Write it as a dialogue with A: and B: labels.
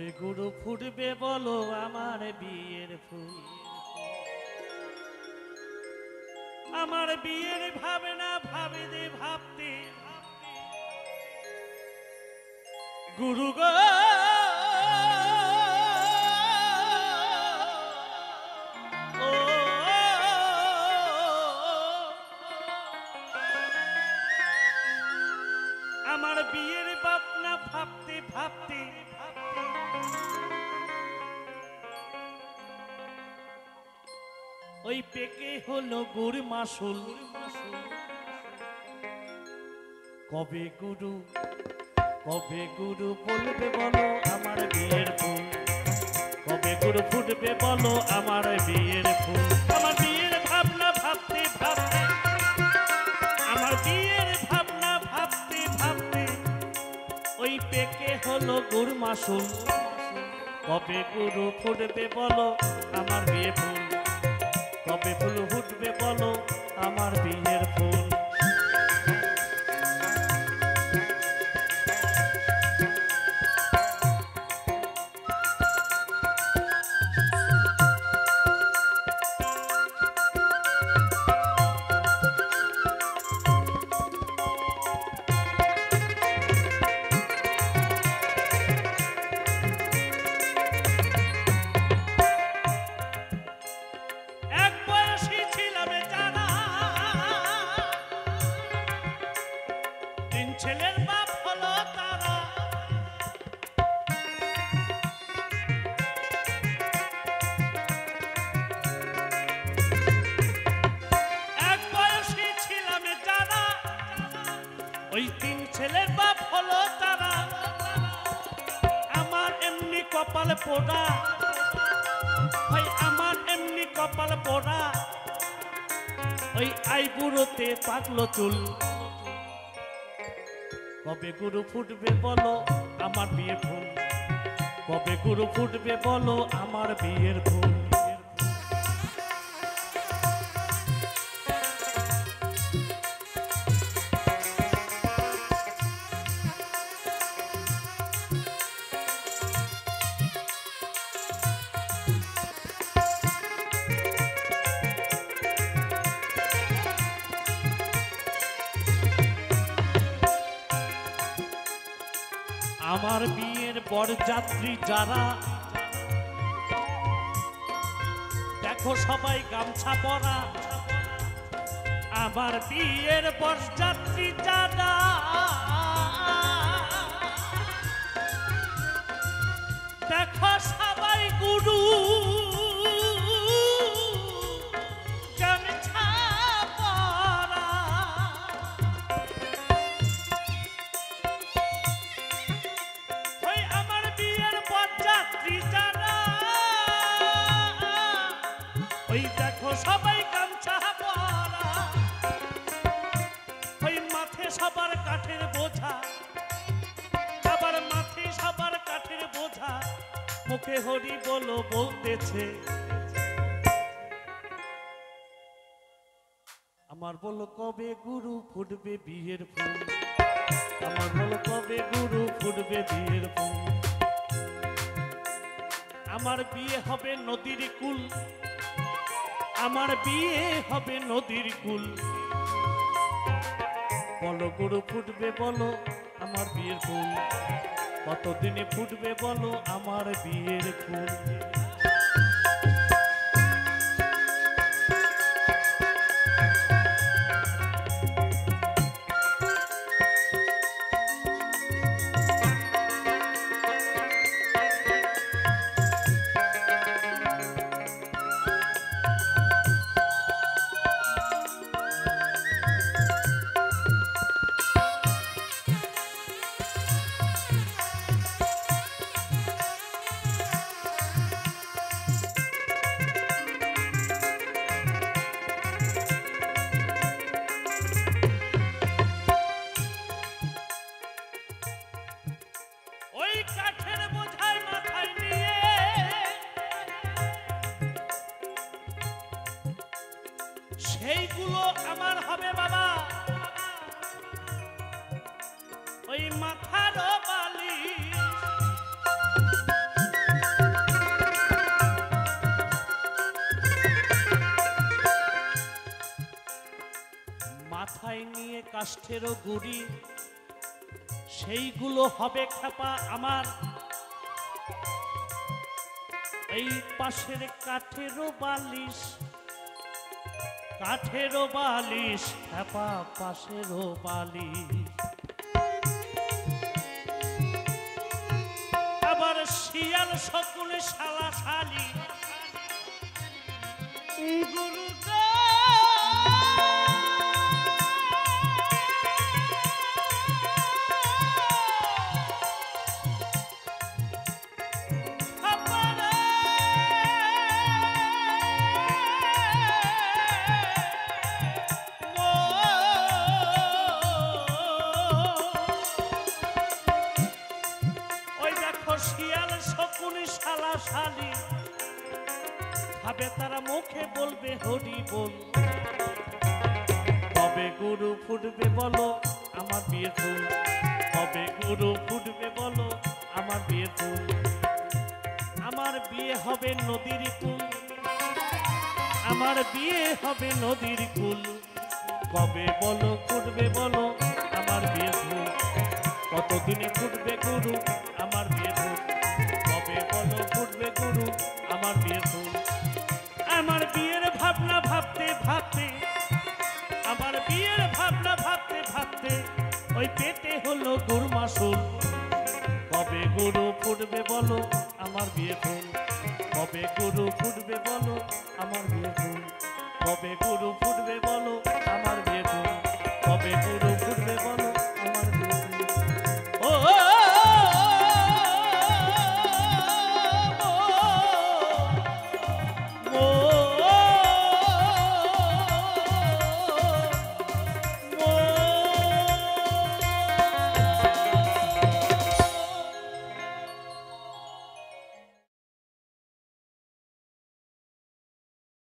A: কবে গুরু ফুটবে বলো আমার বিয়ের ফুল, আমার বিয়ের ভাবে না ভাবে দে ভাবতে গুরু গো আমার বিয়ের ভাবনা ভাবতে ভাবতে ওই পেকে হলো গুড় মাসুল। কবে গুরু বলবে বলো আমার বিয়ের ফুল, কবে গুরু ফুটবে বলো আমার বিয়ের ফুল, আমার বিয়ের ভাবনা ভাবতে ভাবতে আমার বিয়ের ভাবনা ভাবতে ভাবতে ওই পেকে হলো গুড় মাসুল। কবে গুরু ফুটবে বলো আমার বিয়ে ফুল, কবে ফুল ফুটবে বলো আমার বিয়ের ফুল। ছেলের বাপ হলো তারা, এক বয়সী ছিলাম যারা, ওই তিন ছেলের বাপ হলো তারা। আমার এমনি কপাল পোড়া, ভাই আমার এমনি কপাল পোড়া, ওই আইবুড়োতে পাকলো চুল। কবে গুরু ফুটবে বলো আমার বিয়ের ফুল, কবে গুরু ফুটবে বলো আমার বিয়ের ফুল। আমার বিয়ের বরযাত্রী যারা, দেখো সবাই গামছা পরা। আমার বিয়ের বরযাত্রী যারা, দেখো সবাই গুরু গামছা পরা। ওই দেখো সবাই গামছা পরা, ওই মাথে সবার কাঠের বোঝা, আবার মাথে সবার কাঠের বোঝা, মুখে হরি বলো বলতেছে। আমার বলো কবে গুরু ফুটবে বিয়ের ফুল, আমার বলো কবে গুরু ফুটবে বিয়ের ফুল। আমার বিয়ে হবে নদীর কুল, আমার বিয়ে হবে নদীর কুল। বলো গুরু ফুটবে বলো আমার বিয়ের ফুল, কতদিনে ফুটবে বলো আমার বিয়ের ফুল। মাথায় নিয়ে কাষ্ঠেরও গুড়ি, সেইগুলো হবে খ্যাপা আমার। এই পাশের কাঠেরও বালিশ, কাঠেরও বালিশ খ্যাপা পাশেরও বালিশ। আবার শিয়াল শকুন শালা শালি গুরু শিয়াল শকুন শালা শালি ভাবে তারা মুখে বলবে হরি বল। কবে গুরু ফুটবে বলো আমার বিয়ের ফুল, কবে গুরু ফুটবে বলো আমার বিয়ের ফুল। আমার বিয়ে হবে নদীর কুল, আমার বিয়ে হবে নদীর কুল। কবে বলো ফুটবে বলো আমার বিয়ের ফুল, কতদিনে ফুটবে গুরু আমার বিয়ের ফুল। কবে বলো ফুটবে গুরু আমার বিয়ের ফুল। আমার বিয়ের ভাবনা ভাবতে ভাবতে, আমার বিয়ের ভাবনা ভাবতে ভাবতে ওই পেটে হলো গুরমাসুল। কবে গুরু ফুটবে বলো আমার বিয়ের ফুল, কবে গুরু ফুটবে বলো আমার বিয়ের ফুল, কবে গুরু ফুটবে বলো আমার বিয়ের ফুল।